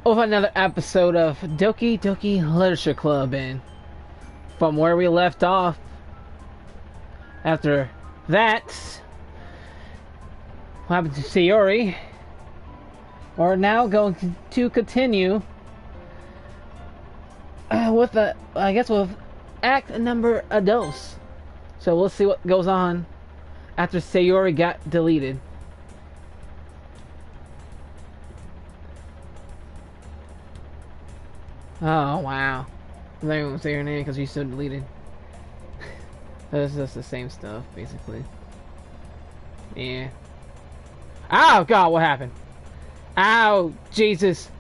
of another episode of Doki Doki Literature Club, and from where we left off after that, what happened to Sayori? We're now going to continue with with act number a dose. So we'll see what goes on after Sayori got deleted. Oh wow. I'm not even gonna say her name because she's so deleted. That's just the same stuff, basically. Yeah. Oh god, what happened? Ow, Jesus.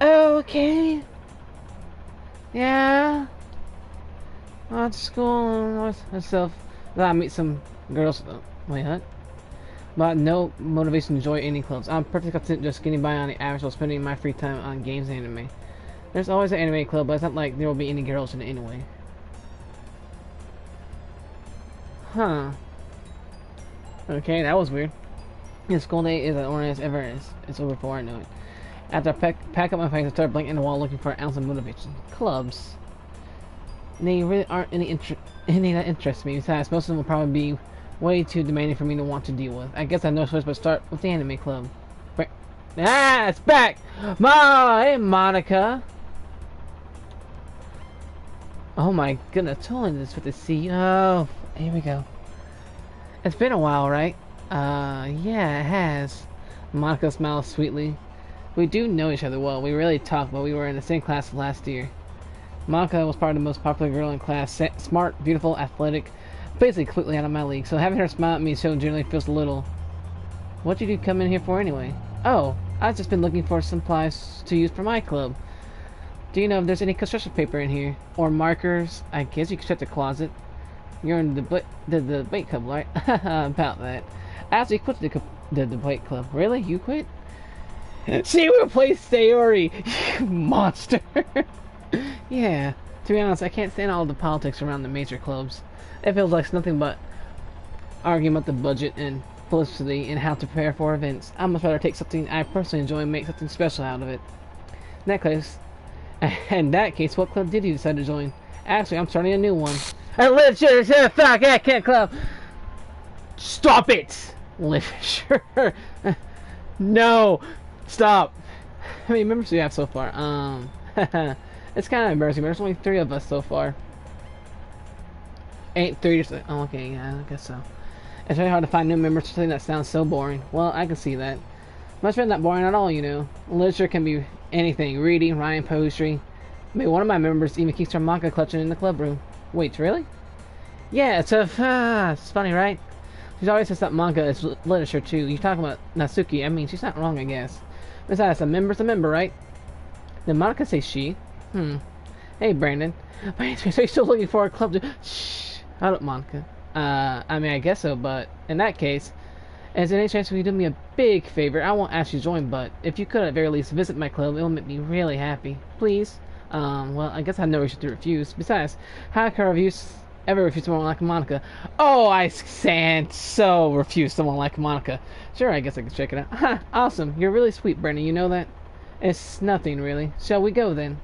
Okay. Yeah. Went to school myself. I meet some girls. Wait, what? But no motivation to join any clubs. I'm perfectly content just getting by on the average while spending my free time on games and anime. There's always an anime club, but it's not like there will be any girls in it anyway. Huh. Okay, that was weird. The school day is as ordinary as ever is. It's over before I know it. After I pack up my face, I start blinking the wall looking for an ounce of motivation. Clubs. They really aren't any that interest me. Besides, most of them will probably be way too demanding for me to want to deal with. I guess I have no choice but start with the anime club. It's back! Hey, Monica! Oh my goodness, totally just with the sea. Oh, here we go. It's been a while, right? Yeah, it has. Monica smiles sweetly. We do know each other well. We rarely talk, but we were in the same class last year. Monica was probably the most popular girl in class. Smart, beautiful, athletic. Basically completely out of my league. So having her smile at me so generally feels a little... What'd you do come in here for anyway? Oh, I've just been looking for supplies to use for my club. Do you know if there's any construction paper in here? Or markers? I guess you could check the closet. You're in the debate club, right? About that. I actually quit the debate club. Really? You quit? She replaced Sayori! You monster! Yeah. To be honest, I can't stand all the politics around the major clubs. It feels like nothing but arguing about the budget and publicity and how to prepare for events. I'd much rather take something I personally enjoy and make something special out of it. In that case, what club did you decide to join? Actually, I'm starting a new one. A literature fuck that club. Stop it! Literature. No, stop. How many members do we have so far? It's kind of embarrassing, but there's only 3 of us so far. Ain't 3 or oh, okay, yeah, I guess so. It's really hard to find new members for something that sounds so boring. Well, I can see that. Must have been that boring at all, you know. Literature can be anything. Reading, writing, poetry. I mean, one of my members even keeps her manga collection in the club room. Wait, really? Yeah, it's funny, right? She's always says that manga is literature, too. You're talking about Natsuki. I mean, she's not wrong, I guess. Besides, a member's a member, right? Did Monica say she? Hey, Brandon. So you're still looking for a club to... Shh. Hold up, Monica. I mean, I guess so, but in that case, is there any chance you do me a big favor? I won't ask you to join, but if you could at very least visit my club, it will make me really happy. Please? Well, I guess I have no reason to refuse. Besides, how can I ever refuse someone like Monica? Oh, I stand so refuse someone like Monica. Sure, I guess I can check it out. Awesome. You're really sweet, Brandon. You know that? It's nothing, really. Shall we go, then?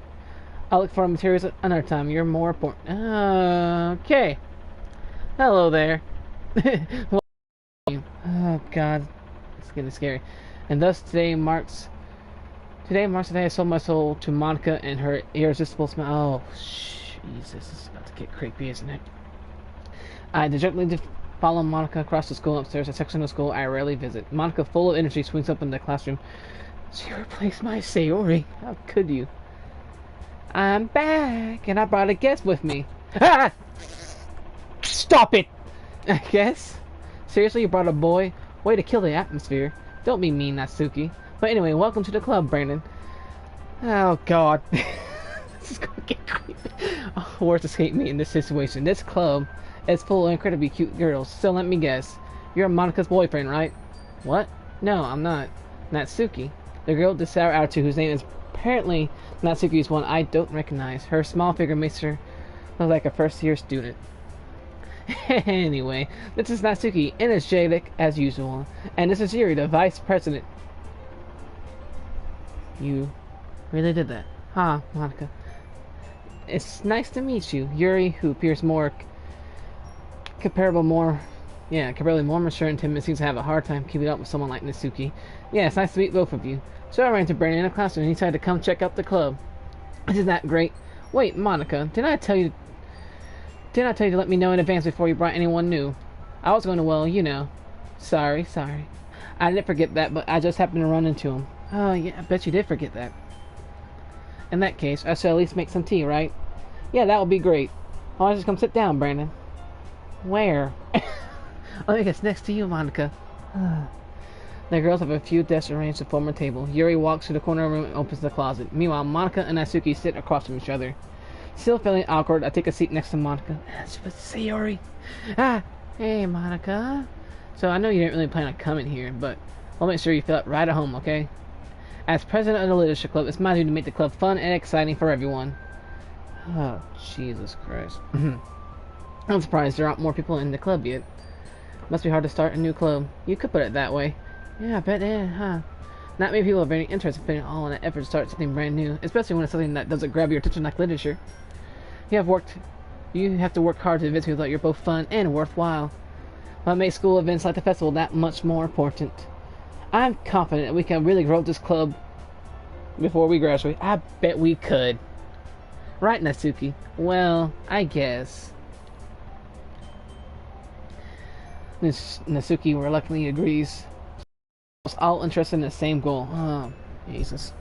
I'll look for materials another time. You're more important. Okay. Hello there. Oh god, it's getting scary. And thus today marks the day I sold my soul to Monica and her irresistible smile. Oh, Jesus, this is about to get creepy, isn't it? I dejectedly follow Monica across the school upstairs, a section of school I rarely visit. Monica, full of energy, swings up in the classroom. She replaced my Sayori. How could you? I'm back, and I brought a guest with me. Ah! Stop it! I guess. Seriously, you brought a boy? Way to kill the atmosphere. Don't be mean, Natsuki. But anyway, welcome to the club, Brandon. Oh, God. This is gonna get creepy. Oh, words escape me in this situation. This club is full of incredibly cute girls. So let me guess. You're Monica's boyfriend, right? What? No, I'm not. Natsuki. The girl with the sour attitude whose name is apparently Natsuki is one I don't recognize. Her small figure makes her look like a first-year student. Anyway, this is Natsuki, energetic as usual. And this is Yuri, the vice president. You really did that. Huh, Monica. It's nice to meet you. Yuri, who appears more comparably more mature and timid, seems to have a hard time keeping up with someone like Natsuki. Yeah, it's nice to meet both of you. So I ran into Brandon in a classroom and he decided to come check out the club. Isn't that great? Wait, Monica, didn't I tell you to let me know in advance before you brought anyone new? I was going to, well, you know. Sorry. I didn't forget that, but I just happened to run into him. Oh, yeah, I bet you did forget that. In that case, I should at least make some tea, right? Yeah, that would be great. Why don't you just come sit down, Brandon? Where? I think it's next to you, Monica. The girls have a few desks arranged to form a table. Yuri walks to the corner of the room and opens the closet. Meanwhile, Monica and Natsuki sit across from each other. Still feeling awkward, I take a seat next to Monica. Say, Yuri. Hey, Monica. So I know you didn't really plan on coming here, but I'll make sure you feel right at home, okay? As president of the Leadership Club, it's my duty to make the club fun and exciting for everyone. Oh, Jesus Christ. I'm surprised there aren't more people in the club yet. Must be hard to start a new club. You could put it that way. Yeah, I bet it is, huh? Not many people are very interested in putting all in an effort to start something brand new, especially when it's something that doesn't grab your attention like literature. You have to work hard to convince people that you're both fun and worthwhile. What makes school events like the festival that much more important? I'm confident that we can really grow this club before we graduate. I bet we could. Right, Natsuki? Well, I guess. Natsuki reluctantly agrees. We're all interested in the same goal. Oh, Jesus.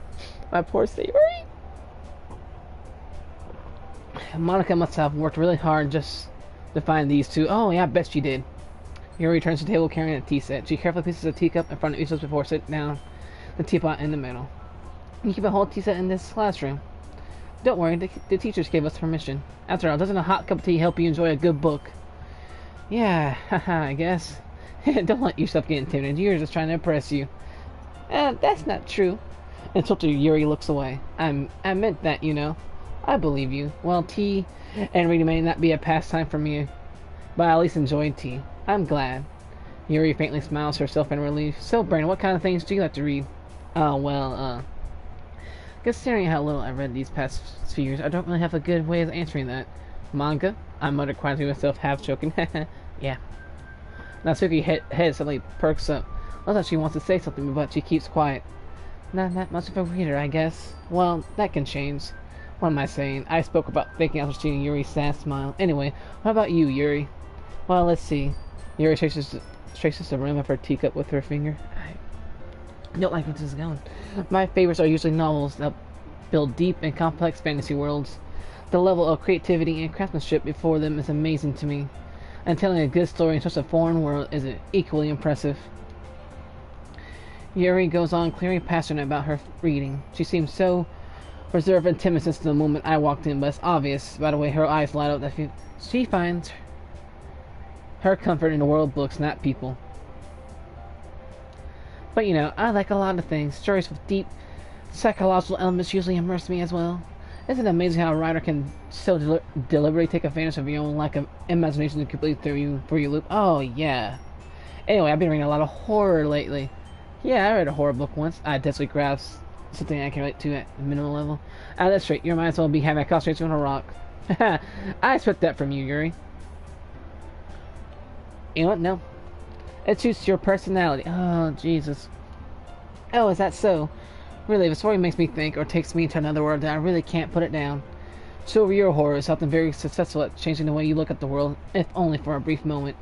My poor Sayori. Monica must have worked really hard just to find these two. Oh, yeah, I bet she did. Yuri returns to the table carrying a tea set. She carefully places a teacup in front of each of us before sitting down the teapot in the middle. You keep a whole tea set in this classroom. Don't worry, the teachers gave us permission. After all, doesn't a hot cup of tea help you enjoy a good book? Yeah, haha, I guess. Don't let yourself get intimidated. You're just trying to impress you. That's not true. Until Yuri looks away. I meant that, you know. I believe you. Well, tea and reading may not be a pastime for me, but I at least enjoy tea. I'm glad. Yuri faintly smiles herself in relief. So, Brandon, what kind of things do you like to read? Considering how little I've read these past few years, I don't really have a good way of answering that. Manga? I muttered quietly to myself, half joking. Yeah. Natsuki's head suddenly perks up. Looks like she wants to say something, but she keeps quiet. Not that much of a reader, I guess. Well, that can change. What am I saying? I spoke about thinking after seeing Yuri's sad smile. Anyway, what about you, Yuri? Well, let's see. Yuri traces the rim of her teacup with her finger. I don't like where this is going. My favorites are usually novels that build deep and complex fantasy worlds. The level of creativity and craftsmanship before them is amazing to me. And telling a good story in such a foreign world is equally impressive. Yuri goes on, clearly passionate about her reading. She seems so reserved and timid since the moment I walked in, but it's obvious by the way her eyes light up that she finds her comfort in the world of books, not people. But you know, I like a lot of things. Stories with deep psychological elements usually immerse me as well. Isn't it amazing how a writer can so deliberately take advantage of your own lack of imagination to completely throw you loop? Oh, yeah. Anyway, I've been reading a lot of horror lately. Yeah, I read a horror book once. I definitely grasped something I can relate to at the minimal level. That's straight. You might as well be having a concentration on a rock. I expect that from you, Yuri. You know what? No. It suits your personality. Oh, Jesus. Oh, is that so? Really, if a story makes me think or takes me to another world, then I really can't put it down. So your horror is something very successful at changing the way you look at the world, if only for a brief moment.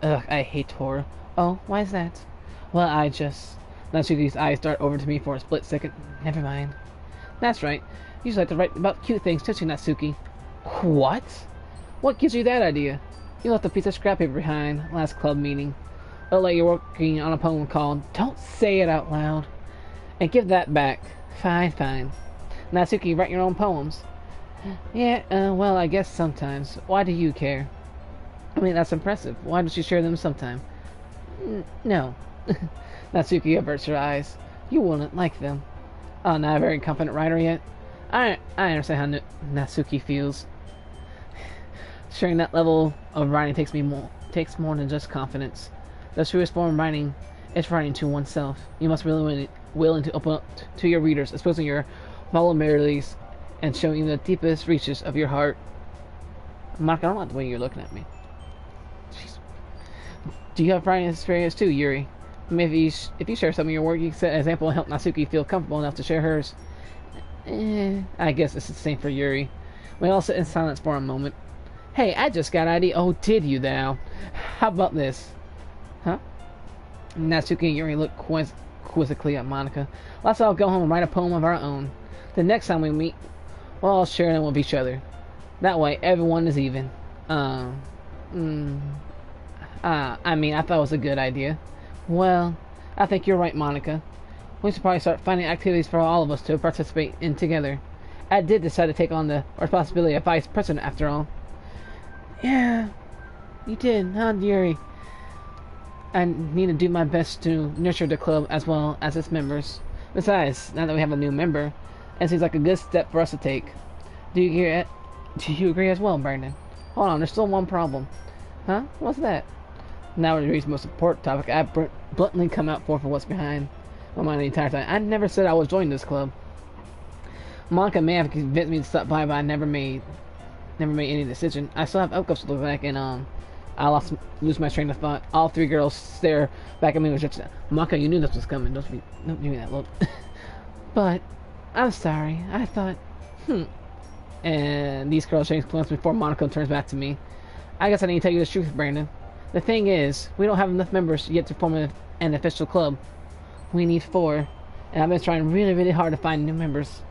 Ugh, I hate horror. Oh, why is that? Well, Natsuki's eyes dart over to me for a split second. Never mind. That's right. You usually like to write about cute things, don't you, Natsuki? What? What gives you that idea? You left a piece of scrap paper behind last club meeting. Looked like you're working on a poem called Don't Say It Out Loud. And give that back. Fine. Natsuki, write your own poems. Yeah, well, I guess sometimes. Why do you care? I mean, that's impressive. Why don't you share them sometime? No. Natsuki averts her eyes. You wouldn't like them. Oh, not a very confident writer yet? I understand how Natsuki feels. Sharing that level of writing takes more than just confidence. The truest form of writing is writing to oneself. You must be willing to open up to your readers, exposing your vulnerabilities and showing the deepest reaches of your heart. Mark, I don't like the way you're looking at me. Jeez. Do you have writing experience too, Yuri? Maybe if you share some of your work, you can set an example and help Natsuki feel comfortable enough to share hers. I guess it's the same for Yuri. We all sit in silence for a moment. Hey, I just got an idea. Oh, did you now? How about this? Huh? Natsuki and Yuri look quizzically at Monica. Let's all go home and write a poem of our own. The next time we meet, we'll all share them with each other. That way, everyone is even. I mean, I thought it was a good idea. Well, I think you're right, Monica. We should probably start finding activities for all of us to participate in together. I did decide to take on the responsibility of vice president after all. Yeah, you did, huh, Yuri? I need to do my best to nurture the club as well as its members. Besides, now that we have a new member, it seems like a good step for us to take. Do you agree as well, Brandon? Hold on, there's still one problem. Huh? What's that? Now we're Yuri's most important topic. I bluntly come out for what's behind my mind the entire time. I never said I was joining this club. Monica may have convinced me to stop by, but I never made any decision. I still have outcomes to look back, and I lose my train of thought. All three girls stare back at me with just, Monica, you knew this was coming. Don't give me that look. But I'm sorry. I thought, And these girls change plans before Monica turns back to me. I guess I need to tell you the truth, Brandon. The thing is, we don't have enough members yet to form an official club. We need 4, and I've been trying really, really hard to find new members.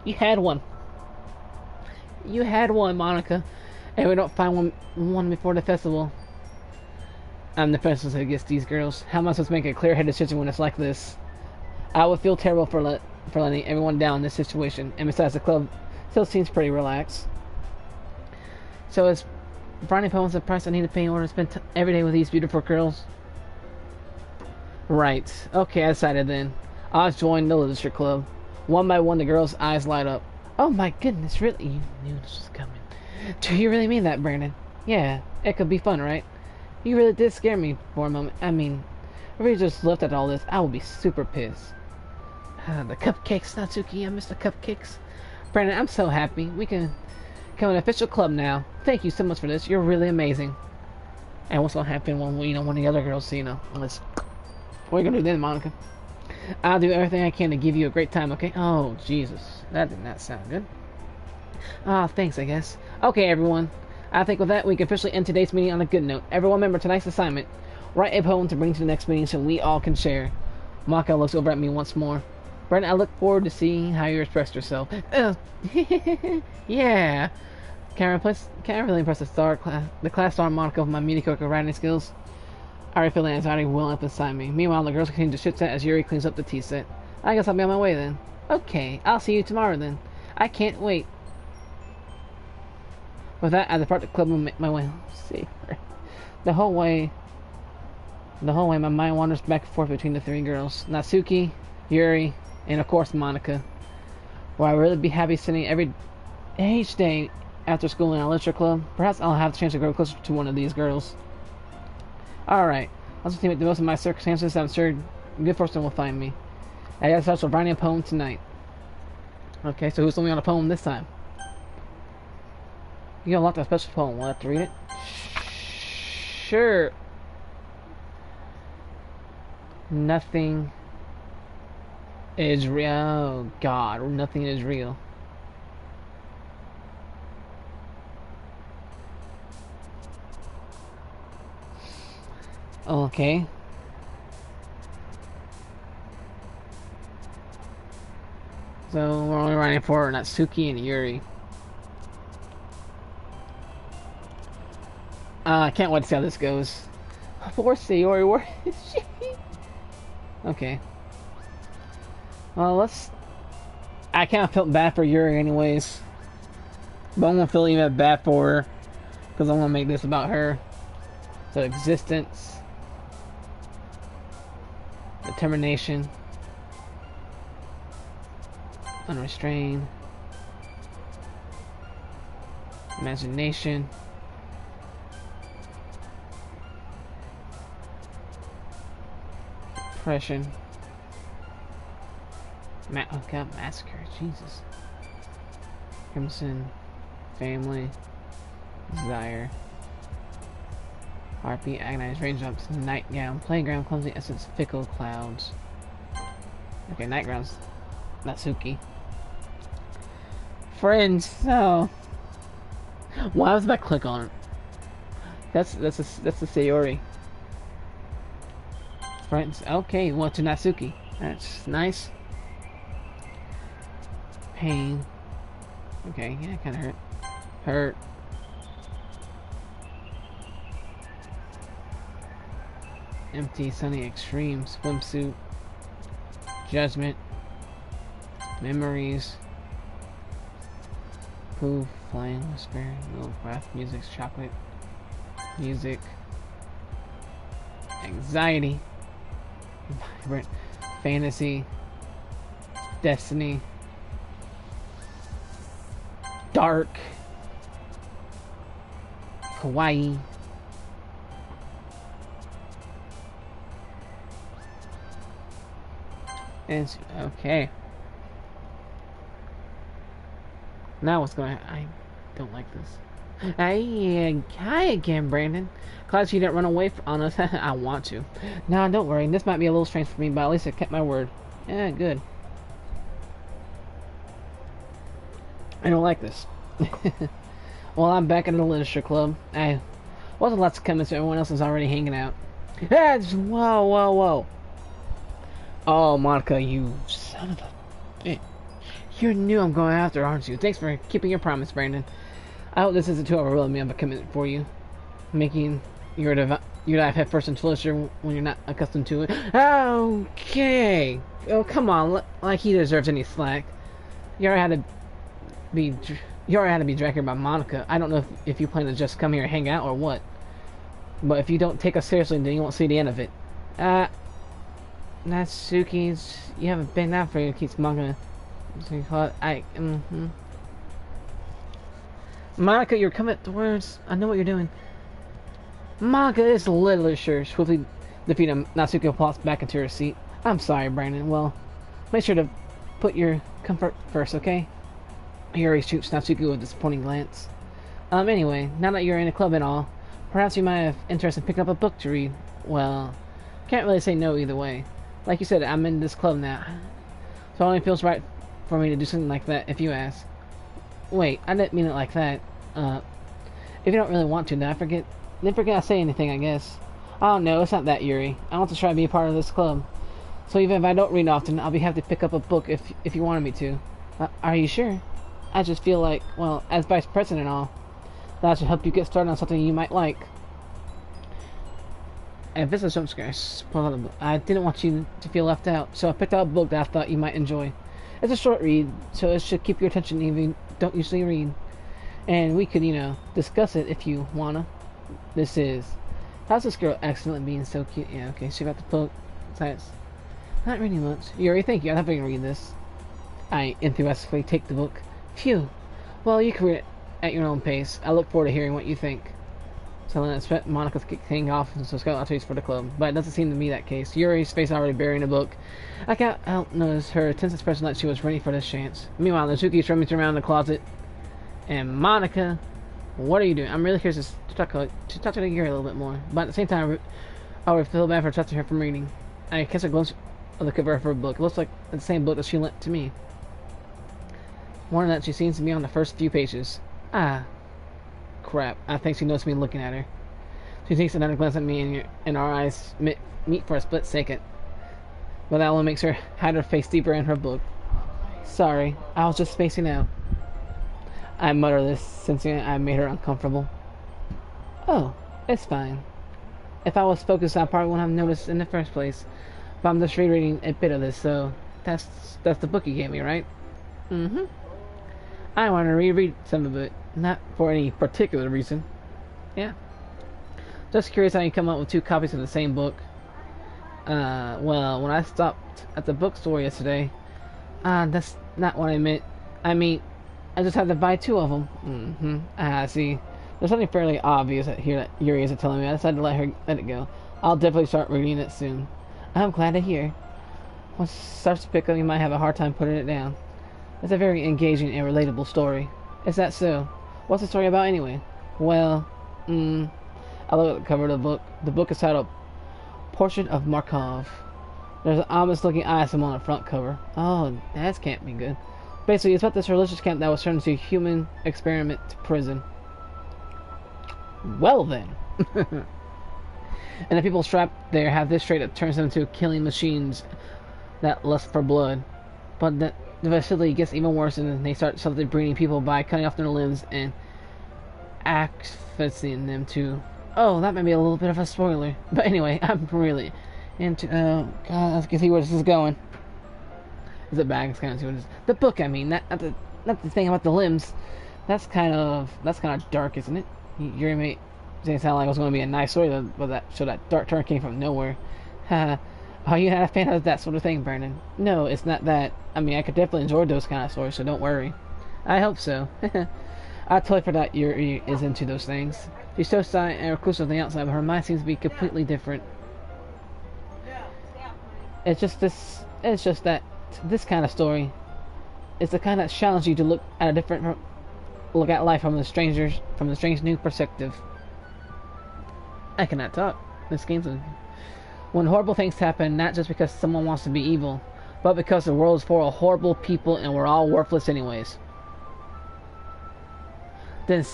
You had one. You had one, Monica, and we don't find one before the festival. I'm the person who gets these girls. How am I supposed to make a clear-headed decision when it's like this? I would feel terrible for letting everyone down in this situation, and besides, the club still seems pretty relaxed. So is writing poems the price I need to pay in order to spend every day with these beautiful girls? Right. Okay, I decided then. I'll join the literature club. One by one, the girls' eyes light up. Oh my goodness, really? You knew this was coming. Do you really mean that, Brandon? Yeah, it could be fun, right? You really did scare me for a moment. I mean, if we just looked at all this, I would be super pissed. The cupcakes, Natsuki. I miss the cupcakes. Brandon, I'm so happy. We can become an official club now. Thank you so much for this. You're really amazing. And what's gonna happen when one of the other girls see, unless... What are you gonna do then, Monica? I'll do everything I can to give you a great time, okay? Oh, Jesus. That did not sound good. Ah, thanks, I guess. Okay, everyone. I think with that, we can officially end today's meeting on a good note. Everyone remember tonight's assignment. Write a poem to bring to the next meeting so we all can share. Monica looks over at me once more. Brandon, I look forward to seeing how you expressed yourself. Yeah. Can I really impress the class star Monica with my mediocre writing skills? I already feel the anxiety well up inside me. Meanwhile, the girls continue to chit-chat as Yuri cleans up the tea set. I guess I'll be on my way then. Okay, I'll see you tomorrow then. I can't wait. With that, I depart the club and make my way safer. The whole way, my mind wanders back and forth between the 3 girls. Natsuki, Yuri, and of course Monica. Will I really be happy sitting each day after school in a literature club? Perhaps I'll have the chance to grow closer to one of these girls. Alright, I'll just make the most of my circumstances. I'm sure a good person will find me. I guess I'll start writing a poem tonight. Okay, so who's only on a poem this time? You unlocked a special poem. We'll have to read it. Sure. Nothing is real. Oh, God. Nothing is real. Okay. So we're only writing for Natsuki and Yuri. I can't wait to see how this goes. Poor Sayori, where is she? Okay. Well, I kind of felt bad for Yuri anyways. But I'm gonna feel even bad for her. Because I'm gonna make this about her. So, existence. Determination. Unrestrained. Imagination. Depression. Oh god, massacre. Jesus. Crimson. Family. Desire. Heartbeat, agonized, raindrops, nightgown, playground, clumsy essence, fickle clouds. Okay, nightground's Natsuki. Friends, oh. Why was that click on it? That's the Sayori. Friends, okay, well to Natsuki. That's nice. Pain. Okay, yeah, it kinda hurt. Hurt. Empty, sunny, extreme, swimsuit, judgment, memories, poof, flying, whisper, little breath, music, chocolate, music, anxiety, vibrant, fantasy, destiny, dark, kawaii. It's okay. Now what's going on? I don't like this. Hi again, Brandon. Glad you didn't run away on us. I want to. No, don't worry. This might be a little strange for me, but at least I kept my word. Yeah, good. I don't like this. Well, I'm back in the literature club. I wasn't allowed to come in, so everyone else is already hanging out. Whoa, whoa, whoa. Oh, Monica, you son of a bitch. You knew I'm going after, aren't you? Thanks for keeping your promise, Brandon. I hope this isn't too overwhelming me of a commitment for you. Making your dive head first into literature when you're not accustomed to it. Okay. Oh, come on. Like he deserves any slack. You already had to be dragged here by Monica. I don't know if you plan to just come here and hang out or what. But if you don't take us seriously, then you won't see the end of it. Natsuki's, you haven't been out for you, keeps manga. Monica, you're coming at the words. I know what you're doing. Manga is literature. Swiftly defeating Natsuki plops back into her seat. I'm sorry, Brandon. Well, make sure to put your comfort first, okay? Yuri shoots Natsuki with a disappointing glance. Anyway, now that you're in a club and all, perhaps you might have interest in picking up a book to read. Well, can't really say no either way. Like you said, I'm in this club now, so it only feels right for me to do something like that if you ask. Wait, I didn't mean it like that. If you don't really want to, then forget I say anything, I guess. Oh no, it's not that, Yuri. I want to try to be a part of this club. So even if I don't read often, I'll be happy to pick up a book if you wanted me to. Are you sure? I just feel like, well, as vice president and all, that should help you get started on something you might like. And this is jump scare. I didn't want you to feel left out, so I picked out a book that I thought you might enjoy. It's a short read, so it should keep your attention even if you don't usually read. And we could, discuss it if you wanna. This is... How's this girl accidentally being so cute? Yeah, okay, she got the book. Besides, not reading much. Yuri, thank you. I'm happy to read this. I enthusiastically take the book. Phew. Well, you can read it at your own pace. I look forward to hearing what you think. So then I expect Monica's kicking off and so Scarlet Trees for the club. But it doesn't seem to be that case. Yuri's face already burying the book. I can't help notice her tense expression like she was ready for this chance. Meanwhile, Natsuki's rummaging around the closet. And Monica, what are you doing? I'm really curious to talk to Yuri a little bit more. But at the same time, I would feel bad for trusting her from reading. I catch a glimpse of the cover of her book. It looks like the same book that she lent to me. More than that, she seems to be on the first few pages. Ah. Crap. I think she noticed me looking at her. She takes another glance at me and our eyes meet for a split second. But that only makes her hide her face deeper in her book. Sorry, I was just spacing out. I mutter this, sensing I made her uncomfortable. Oh, it's fine. If I was focused, I probably wouldn't have noticed in the first place. But I'm just rereading a bit of this, so that's the book you gave me, right? Mm-hmm. I want to reread some of it, not for any particular reason. Yeah. Just curious how you come up with 2 copies of the same book. Well, when I stopped at the bookstore yesterday, that's not what I meant. I mean, I just had to buy two of them. See. There's something fairly obvious here that Yuri isn't telling me. I decided to let it go. I'll definitely start reading it soon. I'm glad to hear. Once it starts to pick up, you might have a hard time putting it down. It's a very engaging and relatable story. Is that so? What's the story about anyway? Well, I look at the cover of the book. The book is titled Portrait of Markov. There's an ominous looking item on the front cover. Oh, that can't be good. Basically, it's about this religious camp that was turned into a human experiment prison. Well then. And the people trapped there have this trait that turns them into killing machines that lust for blood. But the facility gets even worse, and they start subtly breeding people by cutting off their limbs and asphyxiating them too. Oh, that might be a little bit of a spoiler. But anyway, I'm really into... Oh, God, I can see where this is going. Is it back? It's kind of see what it is. The book, I mean. Not the thing about the limbs. That's kind of dark, isn't it? Your mate didn't sound like it was going to be a nice story, but that dark turn came from nowhere. Are you not a fan of that sort of thing, Brandon? No, it's not that. I mean, I could definitely enjoy those kind of stories, so don't worry. I hope so. I totally forgot Yuri is into those things. She's so silent and reclusive on the outside, but her mind seems to be completely different. It's just that this kind of story is the kind that challenges you to look at life from the strange new perspective. I cannot talk. This game's when horrible things happen, not just because someone wants to be evil, but because the world is full of horrible people and we're all worthless anyways. Then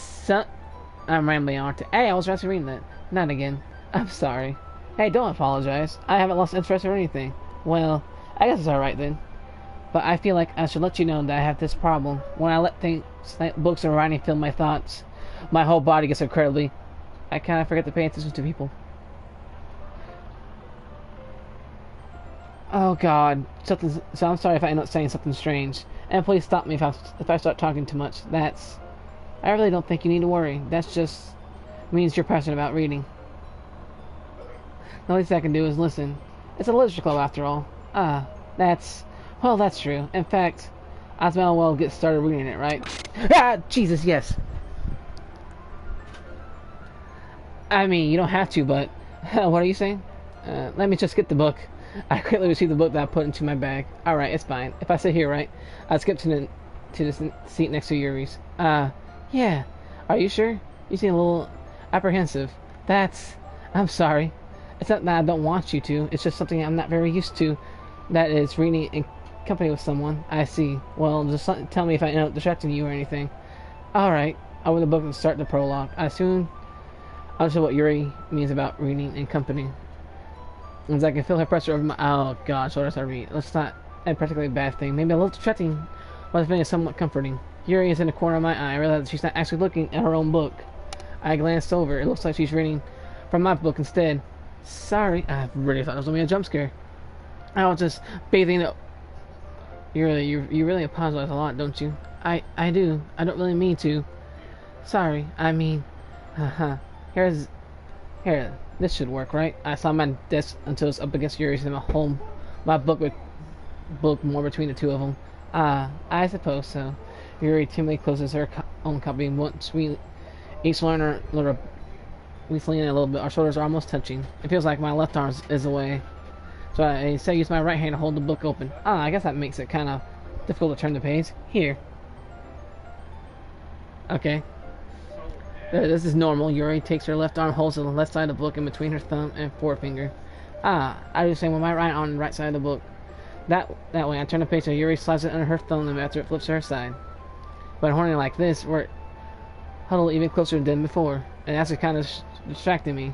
I'm rambling on. Hey, I was actually reading that. Not again. I'm sorry. Hey, don't apologize. I haven't lost interest or anything. Well, I guess it's alright then. But I feel like I should let you know that I have this problem. When I let things like books and writing fill my thoughts, my whole body gets incredibly... I kind of forget to pay attention to people. Oh God, so I'm sorry if I end up saying something strange. And please stop me if I start talking too much. I really don't think you need to worry. That's just means you're passionate about reading. The least I can do is listen. It's a literature club after all. That's true. In fact, I might as well get started reading it, right? Ah, Jesus, yes. I mean, you don't have to, but what are you saying? Let me just get the book. I quickly received the book that I put into my bag. Alright, it's fine. If I sit here, right, I'll skip to the seat next to Yuri's. Yeah. Are you sure? You seem a little apprehensive. I'm sorry. It's not that I don't want you to. It's just something I'm not very used to. That is reading in company with someone. I see. Well, just tell me if I end up distracting you or anything. Alright. I'll open the book and start the prologue. I assume I'll show what Yuri means about reading in company. As I can feel her pressure over my... Oh, God, so that's I read. That's not a particularly bad thing. Maybe a little distracting, but the feeling is somewhat comforting. Yuri is in the corner of my eye. I realize that she's not actually looking at her own book. I glanced over. It looks like she's reading from my book instead. Sorry. I really thought it was going to be a jump scare. I was just bathing up. You really apologize a lot, don't you? I do. I don't really mean to. Sorry. I mean... Here, this should work, right? I saw my desk until it's up against Yuri's in my book more between the two of them. I suppose so. Yuri timidly closes her own copy once we each lean in a little bit. Our shoulders are almost touching. It feels like my left arm is away. So I instead use my right hand to hold the book open. I guess that makes it kind of difficult to turn the page. Here. Okay. This is normal. Yuri takes her left arm, holds the left side of the book in between her thumb and forefinger. I do the same with my right on the right side of the book. That way, I turn the page so Yuri slides it under her thumb after it flips to her side. But horny like this, we're huddled even closer than before, and that's kind of distracting me.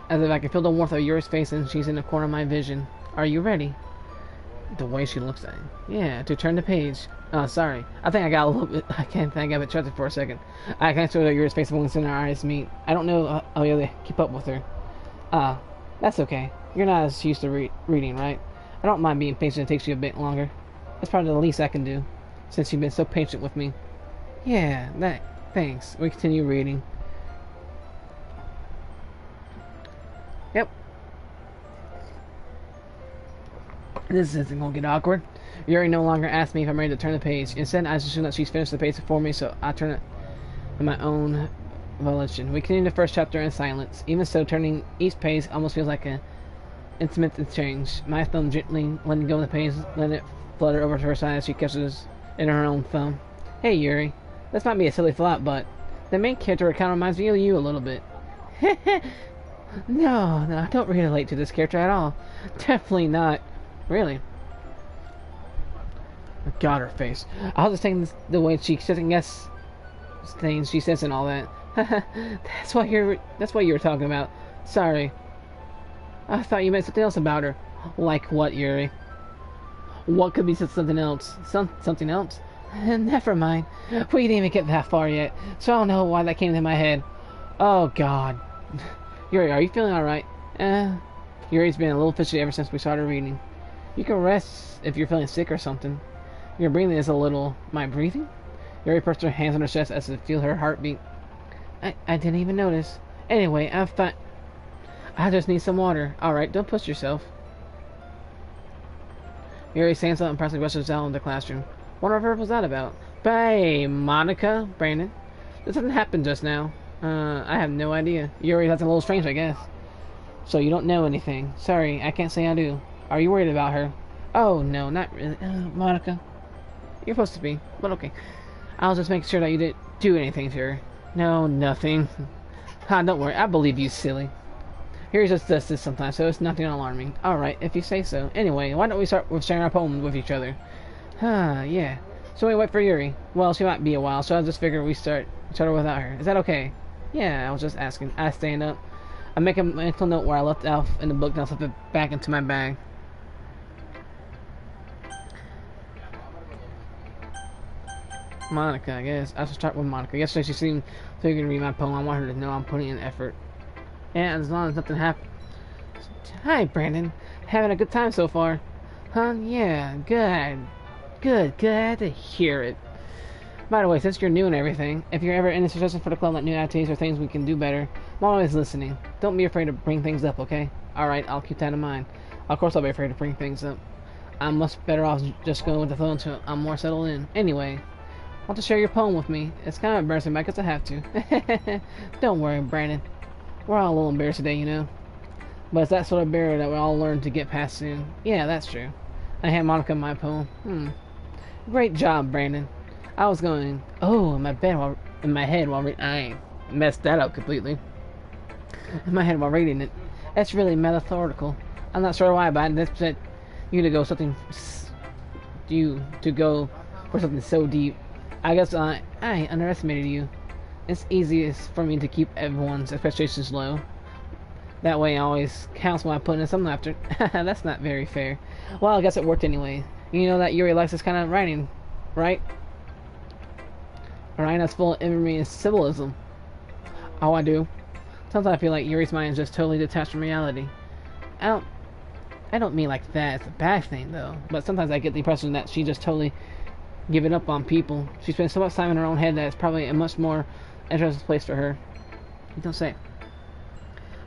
As if I can feel the warmth of Yuri's face and she's in the corner of my vision. Are you ready? The way she looks at him. Yeah, to turn the page. Sorry. I think I got a little bit... I can't think I got distracted for a second. I can't show Yuri's face once in our eyes meet. I don't know how you really keep up with her. That's okay. You're not as used to reading, right? I don't mind being patient. It takes you a bit longer. That's probably the least I can do, since you've been so patient with me. Yeah, thanks. We continue reading. Yep. This isn't gonna get awkward. Yuri no longer asks me if I'm ready to turn the page. Instead, I assume that she's finished the page before me, so I turn it in my own volition. We continue the first chapter in silence. Even so, turning each page almost feels like an intimate exchange. My thumb gently letting go of the page, letting it flutter over to her side as she catches in her own thumb. Hey, Yuri. This might be a silly thought, but the main character kind of reminds me of you a little bit. No, I don't relate to this character at all. Definitely not. Really. God, her face. I was just thinking the way she second guess things she says and all that. That's what you were talking about. Sorry. I thought you meant something else about her. Like what, Yuri? What could be something else? Something else? Never mind. We didn't even get that far yet, so I don't know why that came into my head. Oh, God. Yuri, are you feeling alright? Yuri's been a little fishy ever since we started reading. You can rest if you're feeling sick or something. Your breathing is a little... My breathing? Yuri puts her hands on her chest as to feel her heartbeat. I didn't even notice. Anyway, I'm fine. I just need some water. Alright, don't push yourself. Yuri stands up and promptly rushes out of the classroom. What on earth was that about? Hey, Monica, Brandon. This didn't happen just now. I have no idea. Yuri, that's a little strange, I guess. So you don't know anything. Sorry, I can't say I do. Are you worried about her? Oh, no, not really. Monica. You're supposed to be, but okay. I'll just make sure that you didn't do anything to her. No, nothing. Don't worry, I believe you, silly. Yuri just does this sometimes, so it's nothing alarming. Alright, if you say so. Anyway, why don't we start with sharing our poem with each other? Yeah. So we wait for Yuri. Well, she might be a while, so I just figured we start each other without her. Is that okay? Yeah, I was just asking. I stand up. I make a mental note where I left off in the book, and I'll slip it back into my bag. Monica, I guess. I should start with Monica. Yesterday she seemed so eager to read my poem. I want her to know I'm putting in effort. And as long as nothing happens... Hi, Brandon. Having a good time so far? Huh? Yeah, good. Glad to hear it. By the way, since you're new and everything, if you're ever any suggestions for the club, like new activities or things we can do better, I'm always listening. Don't be afraid to bring things up, okay? Alright, I'll keep that in mind. Of course I'll be afraid to bring things up. I'm much better off just going with the flow until I'm more settled in. Anyway, want to share your poem with me? It's kind of embarrassing, but I guess I have to. Don't worry, Brandon. We're all a little embarrassed today, you know? But it's that sort of barrier that we all learn to get past soon. Yeah, that's true. I hand Monica my poem. Great job, Brandon. I was going, oh, in my head while reading. I messed that up completely. In my head while reading it. That's really metaphorical. I'm not sure why, but I expect you to go for something so deep. I guess I underestimated you. It's easiest for me to keep everyone's expectations low. That way I always counts when I put in some laughter. That's not very fair. Well, I guess it worked anyway. You know that Yuri likes this kind of writing, right? Writing that's full of imagery and symbolism. Oh, I do. Sometimes I feel like Yuri's mind is just totally detached from reality. I don't mean like that. It's a bad thing, though. But sometimes I get the impression that she just totally given up on people. She spends so much time in her own head that it's probably a much more interesting place for her. You don't say.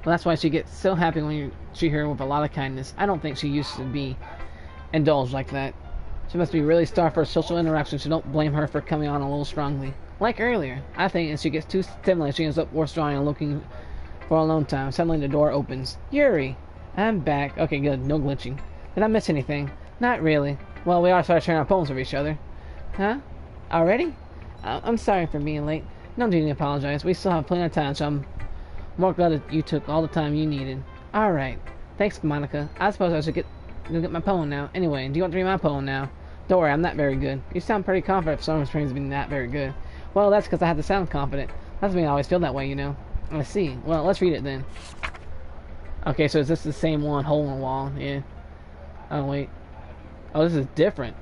Well, that's why she gets so happy when you treat her with a lot of kindness. I don't think she used to be indulged like that. She must be really starved for social interaction, so don't blame her for coming on a little strongly. Like earlier, I think if she gets too stimulated, she ends up withdrawing and looking for alone time. Suddenly the door opens. Yuri! I'm back. Okay, good. No glitching. Did I miss anything? Not really. Well, we are started sharing our poems with each other. Huh? Already? I'm sorry for being late. No need to apologize. We still have plenty of time, so I'm more glad that you took all the time you needed. Alright. Thanks, Monica. I suppose I should go get my poem now. Anyway, do you want to read my poem now? Don't worry, I'm not very good. You sound pretty confident for someone who's trained to be not very good. Well, that's because I have to sound confident. That's me. I always feel that way, you know. I see. Well, let's read it then. Okay, so is this the same one, hole in the wall? Yeah. Oh, wait. Oh, this is different.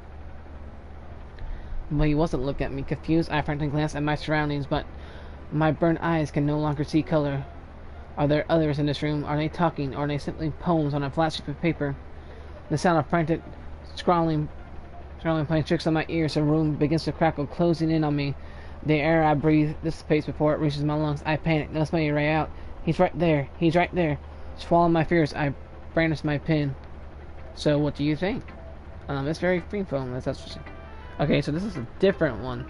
But he wasn't looking at me. Confused, I frantically glanced at my surroundings, but my burned eyes can no longer see color. Are there others in this room? Are they talking? Or are they simply poems on a flat sheet of paper? The sound of frantic scrawling playing tricks on my ears. The room begins to crackle, closing in on me. The air I breathe dissipates before it reaches my lungs. I panic. No somebody ray out. He's right there. He's right there. Swallowing my fears, I brandish my pen. So, what do you think? It's very free phone. That's interesting. Okay, so this is a different one.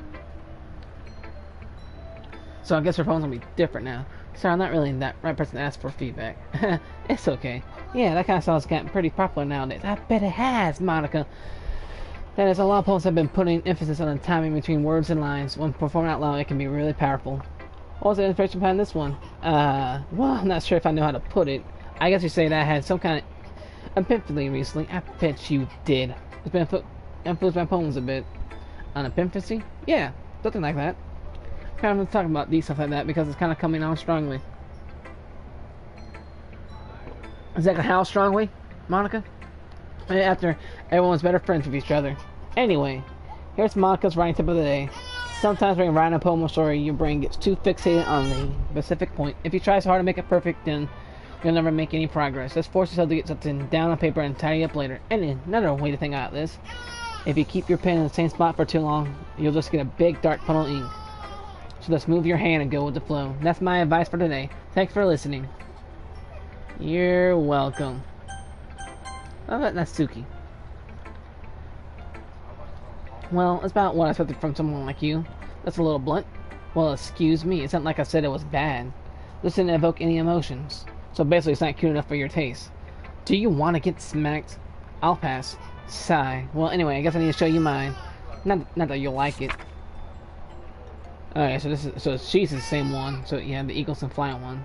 So I guess her phone's gonna be different now. Sorry, I'm not really that right person to ask for feedback. It's okay. Yeah, that kind of song's getting pretty popular nowadays. I bet it has, Monica. That is, a lot of poets have been putting emphasis on the timing between words and lines. When performed out loud, it can be really powerful. What was the inspiration behind this one? Well, I'm not sure if I know how to put it. I guess you say that I had some kind of epiphany recently. I bet you did. It's been influenced my poems a bit. An epiphany? Yeah, something like that. Kind of talking about these stuff like that because it's kind of coming on strongly. Exactly how strongly, Monica? After everyone's better friends with each other. Anyway, here's Monica's writing tip of the day. Sometimes when you're writing a poem or story, your brain gets too fixated on the specific point. If you try so hard to make it perfect, then you'll never make any progress. Just force yourself to get something down on paper and tidy up later. And another way to think about this, if you keep your pen in the same spot for too long, you'll just get a big dark puddle of ink. So just move your hand and go with the flow. That's my advice for today. Thanks for listening. You're welcome. Oh, that's Suki. Well, it's about what I expected from someone like you. That's a little blunt. Well, excuse me. It's not like I said it was bad. This didn't evoke any emotions. So basically, it's not cute enough for your taste. Do you want to get smacked? I'll pass. Sigh. Well, anyway, I guess I need to show you mine. Not that you'll like it. Alright, so she's the same one. So yeah, the Eagles and Flying one.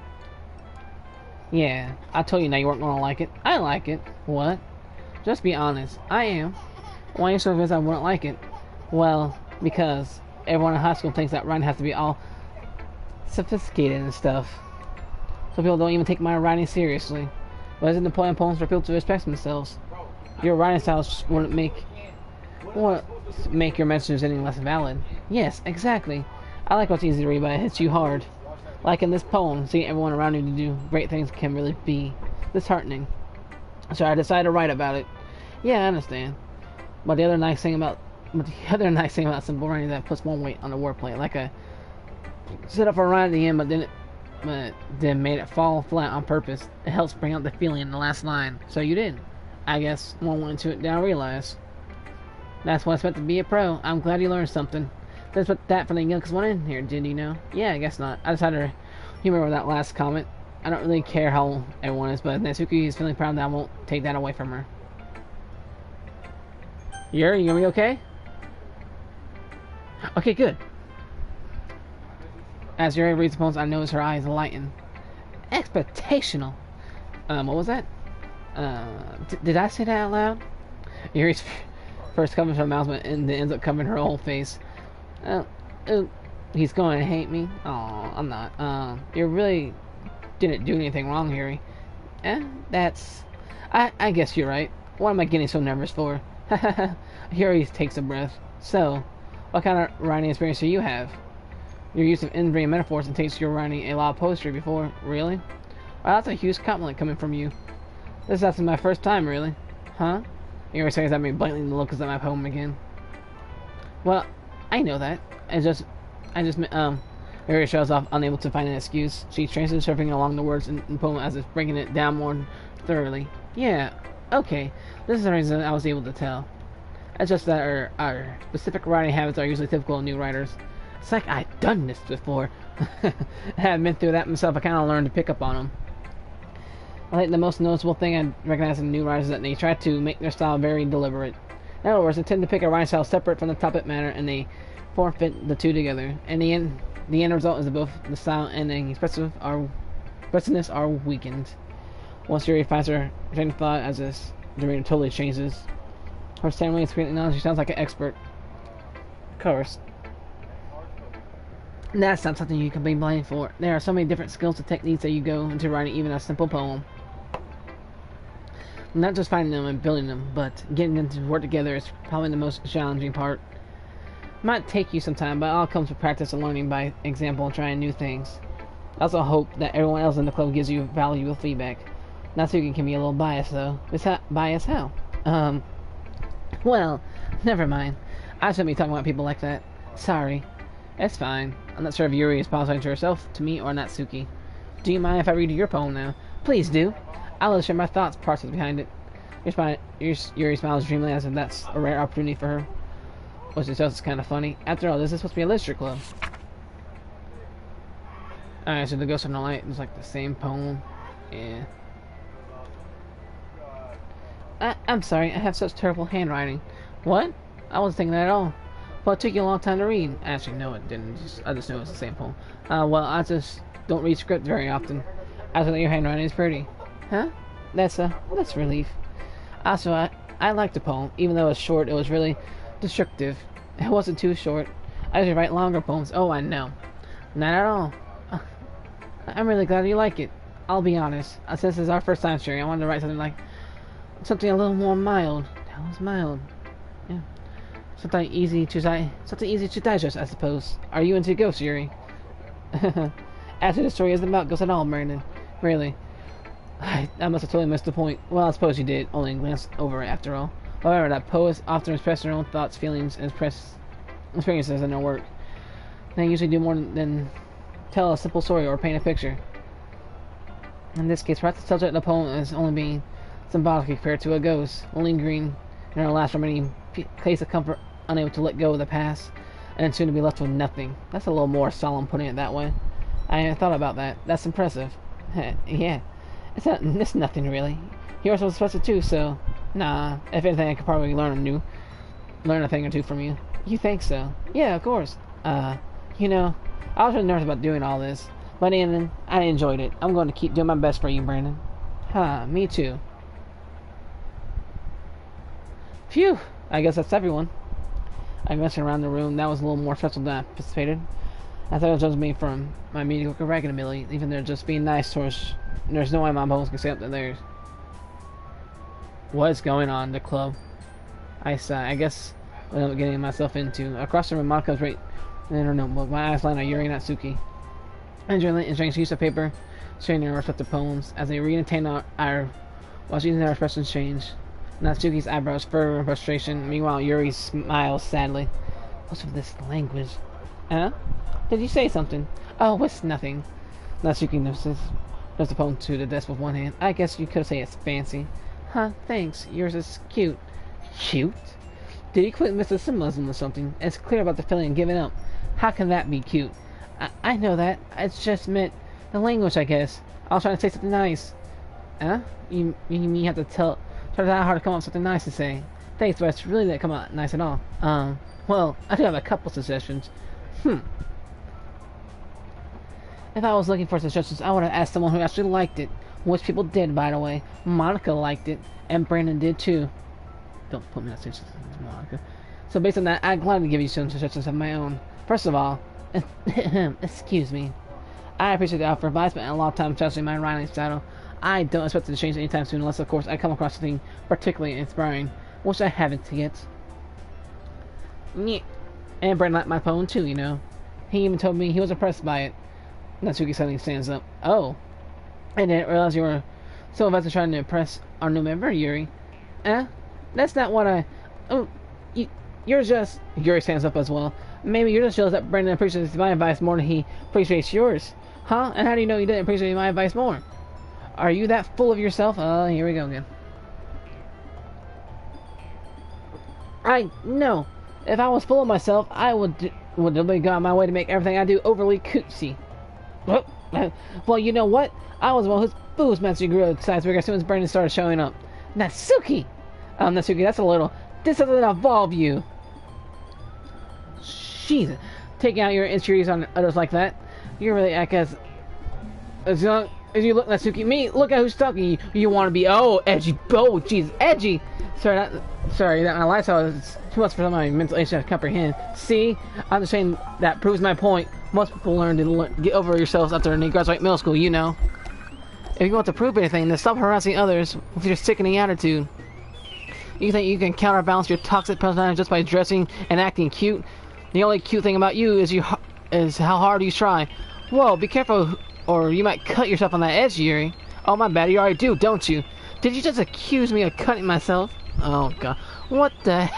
Yeah, I told you now you weren't gonna like it. I like it. What? Just be honest. I am. Why are you so convinced I wouldn't like it? Well, because everyone in high school thinks that writing has to be all sophisticated and stuff. So people don't even take my writing seriously. But isn't the point of poems for people to respect themselves? Your writing style wouldn't make your messages any less valid. Yes, exactly. I like what's easy to read, but it hits you hard. Like in this poem, seeing everyone around you to do great things can really be disheartening. So I decided to write about it. Yeah, I understand. But the other nice thing about simple writing is that it puts more weight on the wordplay. Like I set up a rhyme at the end, but then made it fall flat on purpose. It helps bring out the feeling in the last line. So you did. I guess one went into it, now realize. That's what it's meant to be a pro. I'm glad you learned something. Didn't put that for the youngest one in here, did you know? Yeah, I guess not. I just had to humor with that last comment. I don't really care how everyone is, but Natsuki is feeling proud that I won't take that away from her. Yuri, you gonna be okay? Okay, good. As Yuri reads the poems, I notice her eyes lighten. Expectational. What was that? Did I say that out loud? Yuri's first covers her mouth and then ends up covering her whole face. He's going to hate me? Aw, I'm not. You really didn't do anything wrong, Yuri. That's... I guess you're right. What am I getting so nervous for? Yuri takes a breath. So, what kind of writing experience do you have? Your use of imagery and metaphors takes your writing a lot of poetry before. Really? Wow, that's a huge compliment coming from you. This is actually my first time, really. Huh? Yuri says at me blatantly and looks at my poem again. Well, I know that. Yuri shows off, unable to find an excuse. She traces surfing along the words in the poem as if breaking it down more thoroughly. Yeah, okay. This is the reason I was able to tell. It's just that our specific writing habits are usually typical of new writers. It's like I've done this before. I haven't been through that myself. I kind of learned to pick up on them. I think the most noticeable thing I recognize in new writers is that they try to make their style very deliberate. In other words, they tend to pick a writing style separate from the topic matter, and they forfeit the two together. And the end result is that both the style and the expressiveness are weakened. Once Yuri finds her train of thought as this, the reader totally changes. Her standing way of screen technology sounds like an expert. Of course. That's not something you can be blamed for. There are so many different skills and techniques that you go into writing even a simple poem. Not just finding them and building them, but getting them to work together is probably the most challenging part. It might take you some time, but it all comes with practice and learning by example and trying new things. I also hope that everyone else in the club gives you valuable feedback. Natsuki can be a little biased, though. Biased how? Well, never mind. I shouldn't be talking about people like that. Sorry. It's fine. I'm not sure if Yuri is apologizing to herself, to me, or Natsuki. Do you mind if I read your poem now? Please do. I'll share my thoughts, process behind it. Yuri smiles dreamily as if that's a rare opportunity for her. Which is kind of funny. After all, this is supposed to be a literature club. Alright, so the Ghost of the Light is like the same poem. Yeah. I'm sorry, I have such terrible handwriting. What? I wasn't thinking that at all. Well, it took you a long time to read. Actually, no, it didn't. I just know it's the same poem. Well, I just don't read script very often. I think your handwriting is pretty. Huh? That's a relief. Also, I liked the poem. Even though it was short, it was really destructive. It wasn't too short. I usually write longer poems. Oh, I know. Not at all. I'm really glad you like it. I'll be honest. Since it's our first time sharing, I wanted to write something a little more mild. That was mild. Yeah. Something easy to digest, I suppose. Are you into ghosts, Yuri? Actually, the story isn't about ghosts at all, Brandon. Really. I must have totally missed the point. Well, I suppose you did. Only glanced over it after all. However, that poets often express their own thoughts, feelings, and experiences in their work. They usually do more than tell a simple story or paint a picture. In this case, perhaps the subject of the poem is only being symbolic compared to a ghost, lingering in our last remaining place of comfort, unable to let go of the past, and soon to be left with nothing. That's a little more solemn putting it that way. I hadn't thought about that. That's impressive. Yeah. It's nothing really. Yours was supposed to too, so nah. If anything, I could probably learn a thing or two from you. You think so? Yeah, of course. You know, I was really nervous about doing all this, but in the end, I enjoyed it. I'm going to keep doing my best for you, Brandon. Me too. Phew! I guess that's everyone. I glanced around the room. That was a little more stressful than I anticipated. I thought it was just me from my mediocre writing ability, even they're just being nice towards. There's no way my bones can stay up to theirs. What is going on in the club? I sigh. I guess what I'm getting myself into. Across the room, Monika's right in her notebook. My eyes line on Yuri and Natsuki. Enjoying the strange use of paper, sharing their respective poems. As they read and attain our watching their expressions change. Natsuki's eyebrows furrow in frustration. Meanwhile, Yuri smiles sadly. What's with this language? Huh? Did you say something? Oh, it's nothing. Natsuki notices the poem to the desk with one hand. I guess you could say it's fancy. Huh, thanks. Yours is cute. Cute? Did you quite miss the symbolism or something? It's clear about the feeling of giving up. How can that be cute? I know that. It's just meant the language, I guess. I was trying to say something nice. Huh? You mean you have to try that hard to come up with something nice to say. Thanks, but it's really not come out nice at all. Well, I do have a couple suggestions. If I was looking for suggestions, I would have asked someone who actually liked it. Which people did, by the way. Monika liked it, and Brandon did too. Don't put me in that situation, Monika. So based on that, I'd gladly give you some suggestions of my own. First of all, excuse me. I appreciate the offer, but I spent a lot of time testing my writing style. I don't expect it to change anytime soon, unless, of course, I come across something particularly inspiring, which I haven't yet. Yeah. And Brandon liked my poem too, you know. He even told me he was impressed by it. Natsuki suddenly stands up. Oh. I didn't realize you were so invested trying to impress our new member, Yuri. That's not what I... Oh, you're just... Yuri stands up as well. Maybe you're just jealous that Brandon appreciates my advice more than he appreciates yours. Huh? And how do you know you didn't appreciate my advice more? Are you that full of yourself? Here we go again. No. If I was full of myself, I would deliberately go out of my way to make everything I do overly cutesy. Well, you know what? I was the one whose booze Matsuki grew size bigger as soon as Brandon started showing up. Natsuki! Natsuki, that's a little... This doesn't involve you. Jesus. Taking out your insecurities on others like that. You really act as young as you look, Natsuki. Me, look at who's talking. You want to be, edgy. Oh, jeez, edgy. Sorry, that my lifestyle is too much for my mental age to comprehend. See? I'm just saying that proves my point. Most people learn to get over yourselves after they graduate middle school, you know. If you want to prove anything, then stop harassing others with your sickening attitude. You think you can counterbalance your toxic personality just by dressing and acting cute? The only cute thing about you is how hard you try. Whoa, be careful, or you might cut yourself on that edge, Yuri. Oh, my bad, you already do, don't you? Did you just accuse me of cutting myself? Oh, God. What the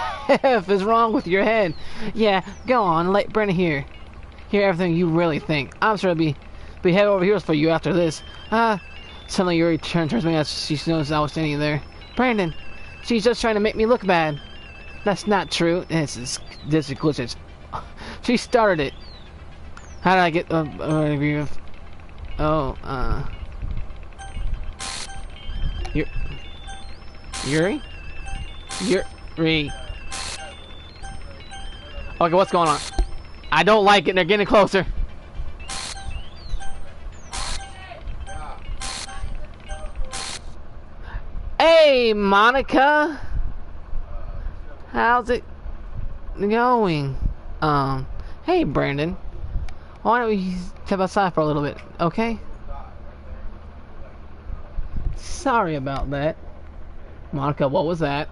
F is wrong with your head? Yeah, go on, let Brandon hear everything you really think. I'm sure it'll be head over heels for you after this. Suddenly Yuri turns to me as she knows I was standing there. Brandon, She's just trying to make me look bad. That's not true. This is glitches. She started it. How did I get Yuri? Yuri. Okay, what's going on? I don't like it. They're getting closer. Hey, Monica. How's it going? Hey, Brandon. Why don't we step outside for a little bit, okay? Sorry about that. Monica, what was that?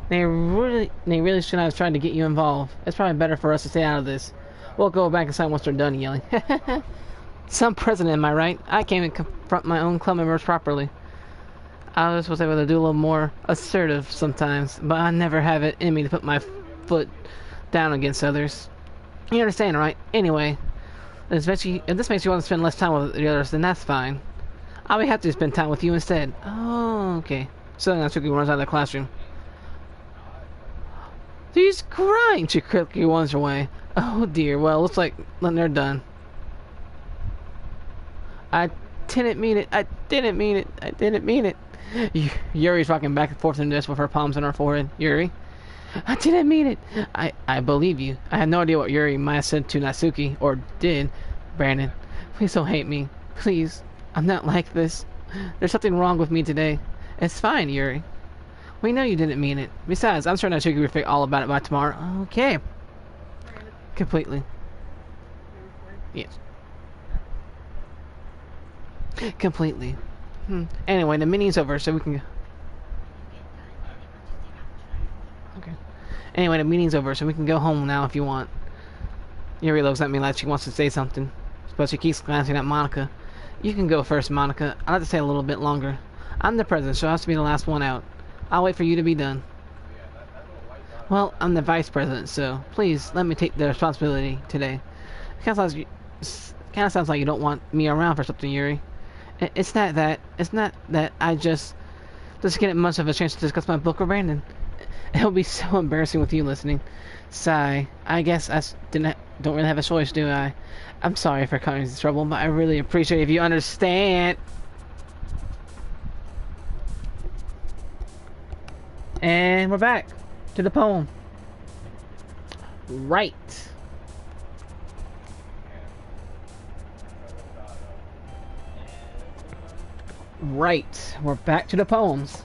They really shouldn't have tried to get you involved. It's probably better for us to stay out of this. We'll go back inside once they're done yelling. Some president, am I right? I can't even confront my own club members properly. I was supposed to be able to do a little more assertive sometimes, but I never have it in me to put my foot down against others. You understand, right? Anyway, if this makes you want to spend less time with the others, then that's fine. I'll be happy to spend time with you instead. Oh, okay. So Natsuki runs out of the classroom. She's crying. She quickly runs away. Oh dear. Well, looks like they're done. I didn't mean it. I didn't mean it. I didn't mean it. Yuri's rocking back and forth in this with her palms on her forehead. Yuri? I didn't mean it. I believe you. I have no idea what Yuri might have said to Natsuki, or did. Brandon, please don't hate me. Please. I'm not like this. There's something wrong with me today. It's fine, Yuri. We know you didn't mean it. Besides, I'm sure Natsuki will forget all about it by tomorrow. Okay. Completely. Yes. Completely. Anyway, the meeting's over, so we can go. Okay. Anyway, the meeting's over, so we can go home now if you want. Yuri looks at me like she wants to say something, but she keeps glancing at Monica. You can go first, Monica. I'd like to stay a little bit longer. I'm the president, so I have to be the last one out. I'll wait for you to be done. Well, I'm the vice president, so please let me take the responsibility today. It kind of sounds like you don't want me around for something, Yuri. It's not that. It's not that. I just get much of a chance to discuss my book with Brandon. It'll be so embarrassing with you listening. Sigh. I guess I don't really have a choice, do I? I'm sorry for causing this trouble, but I really appreciate it if you understand. And we're back to the poem. Right. Right. We're back to the poems.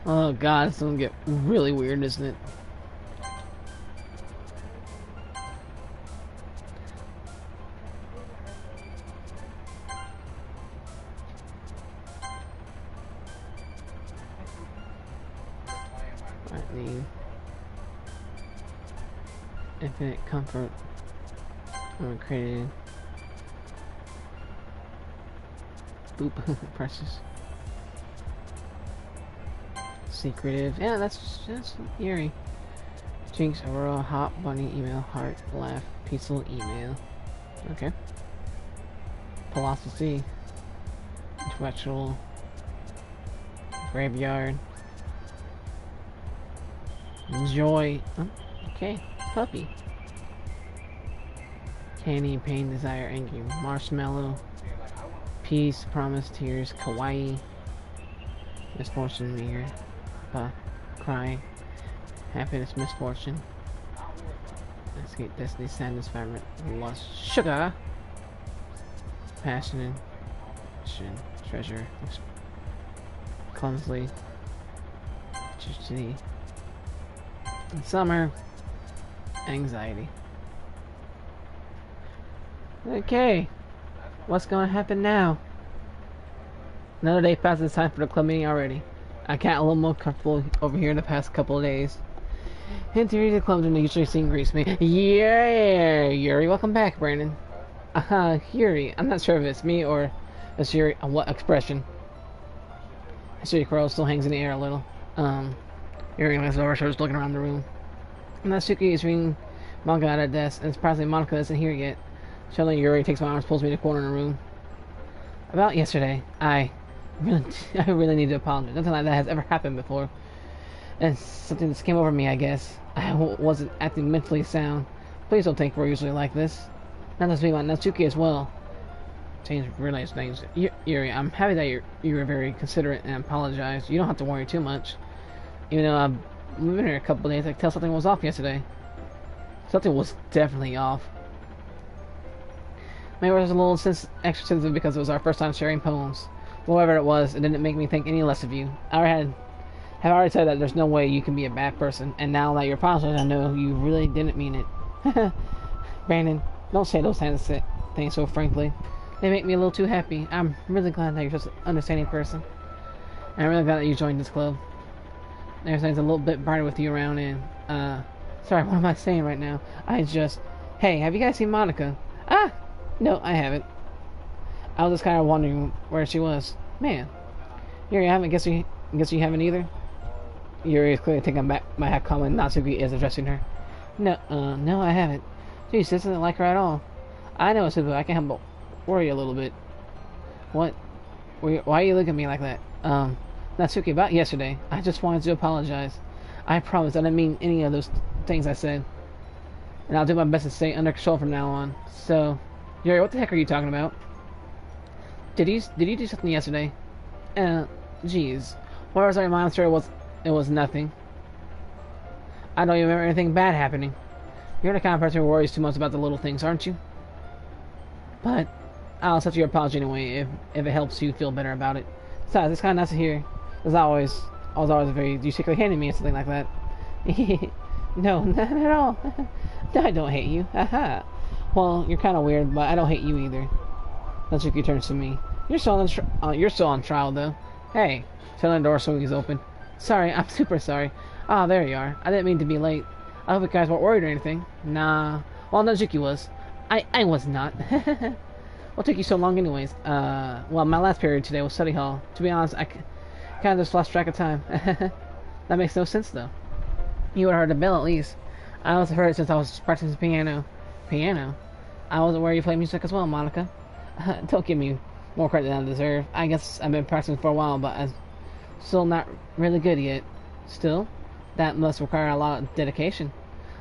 Oh god, it's gonna get really weird, isn't it? I need infinite comfort. I'm created. Boop. Precious. Secretive. Yeah, that's eerie. Jinx, Aurora, Hot, Bunny, Email, Heart, Laugh, Peaceful, Email. Okay. Philosophy. Intellectual. Graveyard. Joy. Oh, okay. Puppy. Candy, Pain, Desire, Angry, Marshmallow. Peace, Promise, Tears, Kawaii. Misfortune, Meager. Crying. Happiness, Misfortune. Escape, Destiny, Sadness, Fabric, Lust, Sugar. Passion, Treasure. Clumsily. City. Summer. Anxiety. Okay. What's gonna happen now? Another day passes. It's time for the club meeting already. I got a little more comfortable over here in the past couple of days. In theory, the club didn't usually see and greet me. Yeah, Yuri, welcome back, Brandon. Yuri, I'm not sure if it's me or it's Yuri. What expression? Yuri Crow still hangs in the air a little. Yuri glanced over, starts looking around the room. Natsuki is reading manga at a desk, and surprisingly Monica isn't here yet. Suddenly Yuri takes my arms, pulls me to the corner of the room. About yesterday, really, I really need to apologize. Nothing like that has ever happened before. And something just came over me, I guess. Wasn't acting mentally sound. Please don't think we're usually like this. Not just me, but Natsuki as well. Change real nice names. Yuri, I'm happy that you were very considerate and apologize. You don't have to worry too much. Even though we've been here a couple of days, I could tell something was off yesterday. Something was definitely off. Maybe I was a little extra sensitive because it was our first time sharing poems. Whatever it was, it didn't make me think any less of you. I have already said that there's no way you can be a bad person, and now that you're apologizing, I know you really didn't mean it. Brandon, don't say those kinds of things so frankly. They make me a little too happy. I'm really glad that you're such an understanding person. And I'm really glad that you joined this club. Everything's a little bit brighter with you around, and, sorry, what am I saying right now? Hey, have you guys seen Monica? Ah! No, I haven't. I was just kind of wondering where she was. Man. Yuri, I haven't, guess you haven't either? Yuri is clearly taken back by how common Natsuki is addressing her. No, I haven't. Geez, this isn't like her at all. I know, Subu, I can't help but worry a little bit. What? Why are you looking at me like that? Natsuki, about yesterday, I just wanted to apologize. I promise I didn't mean any of those things I said. And I'll do my best to stay under control from now on. So, Yuri, what the heck are you talking about? Did you do something yesterday? Jeez. What was I remind? I'm sure it was nothing. I don't even remember anything bad happening. You're the kind of person who worries too much about the little things, aren't you? But I'll accept your apology anyway if it helps you feel better about it. Besides, it's kind of nice to hear. I was always very you secretly hated me or something like that. No, not at all. I don't hate you. Haha. Well, you're kind of weird, but I don't hate you either. Natsuki turns to me. You're still on trial though. Hey, suddenly the door swings open. Sorry, I'm super sorry. Ah, there you are. I didn't mean to be late. I hope you guys weren't worried or anything. Nah. Well, Natsuki was. I was not. What took you so long anyways? Well, my last period today was study hall. To be honest, I kind of just lost track of time. That makes no sense though. You would have heard the bell at least. I also heard it since I was practicing piano. Piano? I wasn't aware you play music as well, Monica. Don't give me more credit than I deserve. I guess I've been practicing for a while, but I'm still not really good yet. Still? That must require a lot of dedication.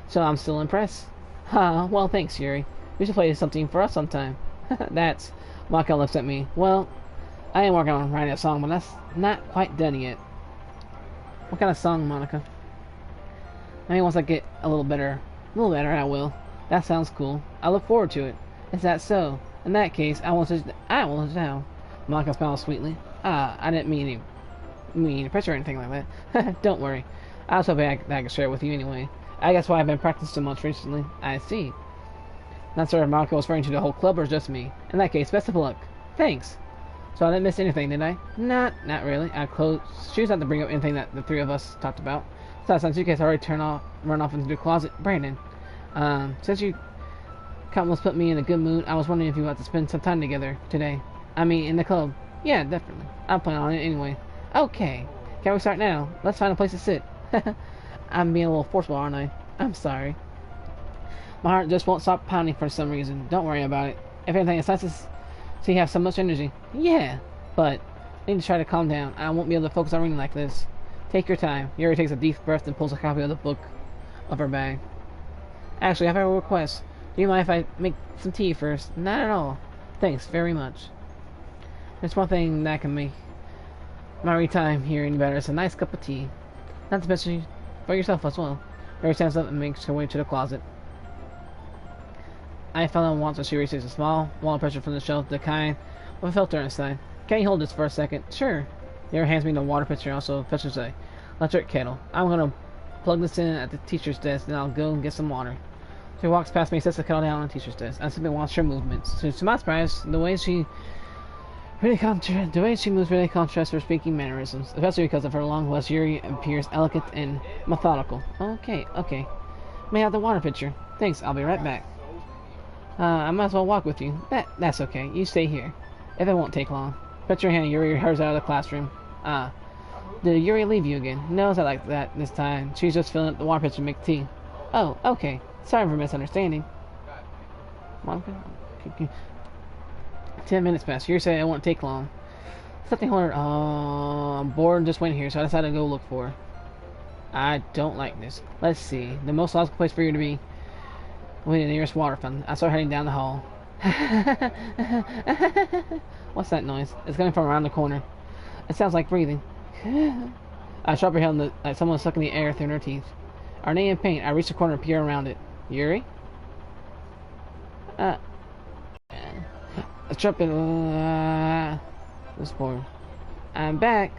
So I'm still impressed. Well thanks, Yuri. We should play something for us sometime. That's... Monica looks at me. Well, I am working on writing a song, but that's not quite done yet. What kind of song, Monica? Maybe once I get a little better, I will. That sounds cool. I look forward to it. Is that so? In that case, I will now. Monica smiles sweetly. I didn't mean to pressure or anything like that. Don't worry. I was hoping I could share it with you anyway. I guess why I've been practicing so much recently. I see. Not sure if Monica was referring to the whole club or just me. In that case, best of luck. Thanks. So I didn't miss anything, did I? Not really. I choose not to bring up anything that the three of us talked about. So since you guys already run off into the closet, Brandon. Since you almost put me in a good mood, I was wondering if you want to spend some time together today. I mean, in the club. Yeah, definitely. I'll plan on it anyway. Okay. Can we start now? Let's find a place to sit. I'm being a little forceful, aren't I? I'm sorry. My heart just won't stop pounding for some reason. Don't worry about it. If anything, it's nice to see you have so much energy. Yeah, but I need to try to calm down. I won't be able to focus on reading like this. Take your time. Yuri takes a deep breath and pulls a copy of the book of her bag. Actually, I have a request. Do you mind if I make some tea first? Not at all. Thanks very much. There's one thing that can make my read time here any better. It's a nice cup of tea. Not to mention for yourself as well. Yuri stands up and makes her way to the closet. I fell in once when she receives a small water pitcher from the shelf, the kind with a filter inside. Can you hold this for a second? Sure. Yuri hands me the water pitcher and also fetches a electric kettle. I'm gonna plug this in at the teacher's desk, then I'll go and get some water. She walks past me, sets the kettle down on the teacher's desk. I simply watch her movements. To my surprise, the way she moves really contrasts her speaking mannerisms, especially because of her long voice. Yuri appears elegant and methodical. Okay. May I have the water pitcher? Thanks, I'll be right back. I might as well walk with you. That's okay. You stay here. If it won't take long. Put your hand. Yuri hurries out of the classroom. Did Yuri leave you again? No, it's not like that this time. She's just filling up the water pitcher to make tea. Oh, okay. Sorry for misunderstanding. Monica? 10 minutes passed. Yuri said it won't take long. Something holding. I'm bored and just waiting here, so I decided to go look for her. I don't like this. Let's see. The most logical place for you to be will be the nearest water fountain. I start heading down the hall. What's that noise? It's coming from around the corner. It sounds like breathing. I sharply held like someone sucking the air through her teeth. Our name in pain. I reached the corner and peer around it. Yuri? I tripped it. This poor. I'm back.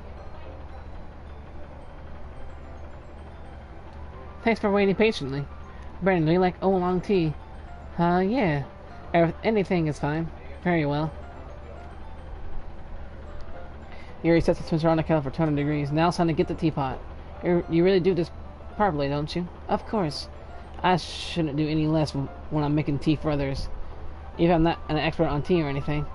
Thanks for waiting patiently. Brandon, do you like oolong tea? Yeah. Anything is fine. Very well. Yuri sets the switch on the kettle for 200 degrees. Now it's time to get the teapot. You really do this properly, don't you? Of course. I shouldn't do any less when I'm making tea for others. Even if I'm not an expert on tea or anything.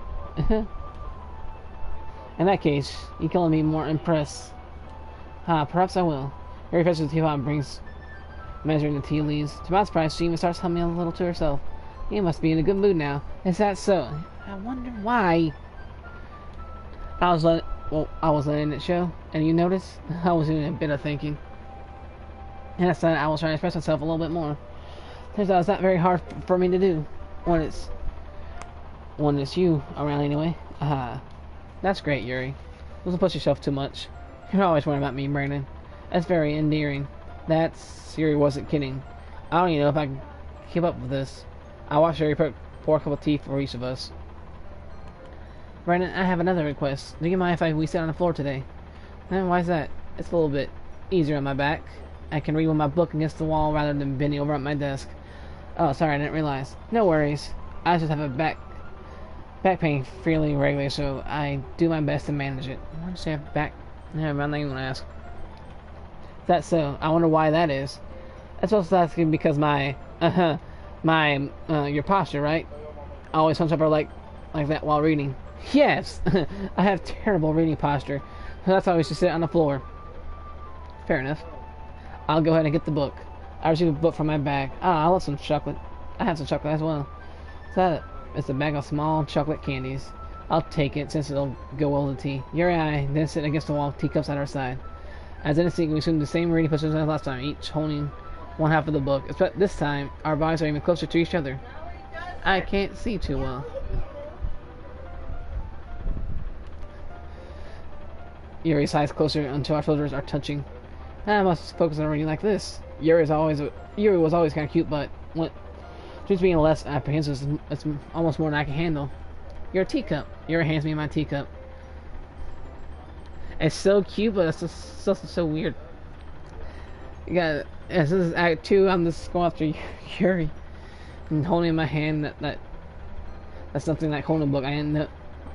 In that case, you can only be more impressed. Perhaps I will. Yuri fetches the teapot and brings measuring the tea leaves. To my surprise, she even starts humming a little to herself. You must be in a good mood now. Is that so? I wonder why. I was letting it show, and you notice I was doing a bit of thinking. And I said I was trying to express myself a little bit more. Turns out it's not very hard for me to do when it's you around anyway. That's great, Yuri. Don't push yourself too much. You're always worrying about me, Brandon. That's very endearing. Yuri wasn't kidding. I don't even know if I can keep up with this. I watched Yuri pour a cup of tea for each of us. Brandon, I have another request. Do you mind if we sit on the floor today? Why's that? It's a little bit easier on my back. I can read with my book against the wall rather than bending over at my desk. Oh, sorry, I didn't realize. No worries. I just have a back pain fairly regularly, so I do my best to manage it. Why did you have back? Yeah, I'm not even gonna ask. That's so. I wonder why that is. That's also asking because your posture, right? I always hunch over like that while reading. Yes, I have terrible reading posture. That's why I used to sit on the floor. Fair enough. I'll go ahead and get the book. I received a book from my bag. I love some chocolate. I have some chocolate as well. It's a bag of small chocolate candies. I'll take it since it'll go well with the tea. Yuri and I then sit against the wall, teacups at our side. As in a scene, we assume the same reading position as last time, each holding one half of the book. Except this time, our bodies are even closer to each other. I can't see too well. Yuri's eyes closer until our shoulders are touching. I must focus on reading like this. Yuri was always kind of cute, but since being less apprehensive, it's almost more than I can handle. Your teacup. Yuri hands me my teacup. It's so cute, but it's just so weird. This is Act 2. I'm just going after Yuri and holding in my hand that's something like holding a book. I end up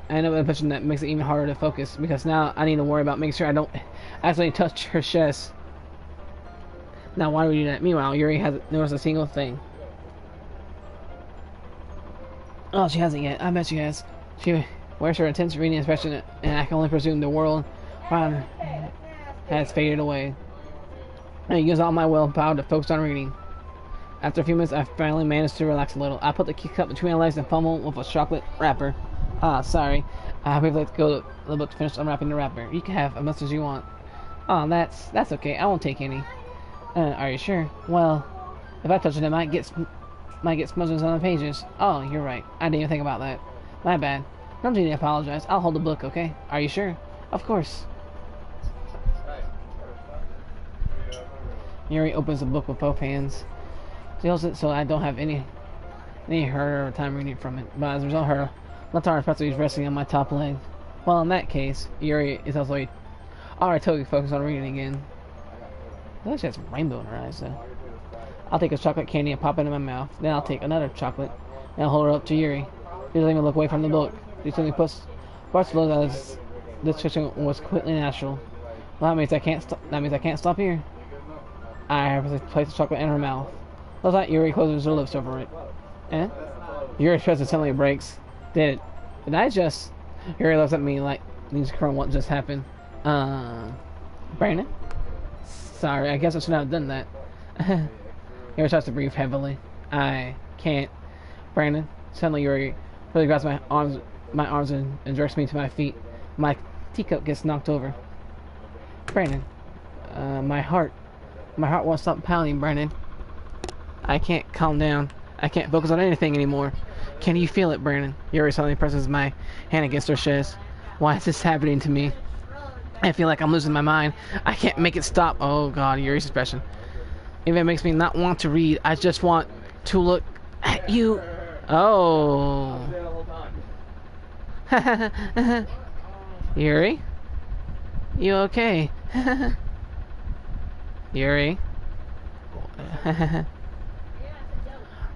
with a position that makes it even harder to focus because now I need to worry about making sure I don't accidentally touch her chest. Now, why do we do that? Meanwhile, Yuri hasn't noticed a single thing. Oh, she hasn't yet. I bet she has. She wears her intense reading expression, and I can only presume the world around her has faded away. I use all my willpower to focus on reading. After a few minutes, I finally managed to relax a little. I put the cup between my legs and fumbled with a chocolate wrapper. Sorry. I would like to go to the book to finish unwrapping the wrapper. You can have as much as you want. Oh, that's okay. I won't take any. Are you sure? Well, if I touch it, it might get smudges on the pages. Oh, you're right. I didn't even think about that. My bad. Don't need to apologize. I'll hold the book, okay? Are you sure? Of course. Yuri opens the book with both hands. She holds it so I don't have any hurt or time reading from it. But as a result, her left arm is resting on my top leg. Well, in that case, Yuri is also alright. Totally focused on reading again. I think she has a rainbow in her eyes, though. I'll take a chocolate candy and pop it in my mouth. Then I'll take another chocolate and I'll hold her up to Yuri. She doesn't even look away from the book. She simply puts parts of it as this switching was completely natural. Well, that means I can't stop here. I have placed the chocolate in her mouth. Looks like Yuri closes her lips over it. Eh? Yuri's chest suddenly breaks. Did I just... Yuri looks at me like, needs to confirm what just happened. Brandon? Sorry, I guess I should not have done that. He starts to breathe heavily. I can't. Brandon, suddenly Yuri really grabs my arms and jerks me to my feet. My teacup gets knocked over. Brandon, my heart won't stop pounding, Brandon. I can't calm down. I can't focus on anything anymore. Can you feel it, Brandon? Yuri suddenly presses my hand against her chest. Why is this happening to me? I feel like I'm losing my mind. I can't make it stop. Oh God, Yuri's expression. Even it makes me not want to read. I just want to look at you. Oh. Yuri? You okay? Yuri?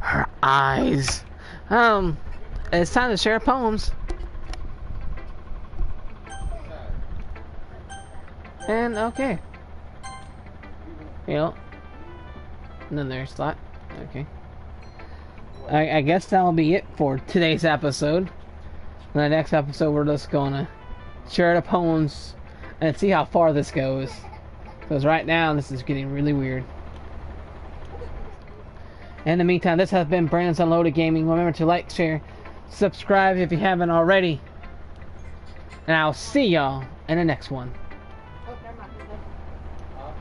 Her eyes. It's time to share poems. And okay. Yep. Another slot. Okay. I guess that'll be it for today's episode. In the next episode, we're just gonna share the poems and see how far this goes. Because right now, this is getting really weird. In the meantime, this has been Brandon's Unloaded Gaming. Remember to like, share, subscribe if you haven't already. And I'll see y'all in the next one.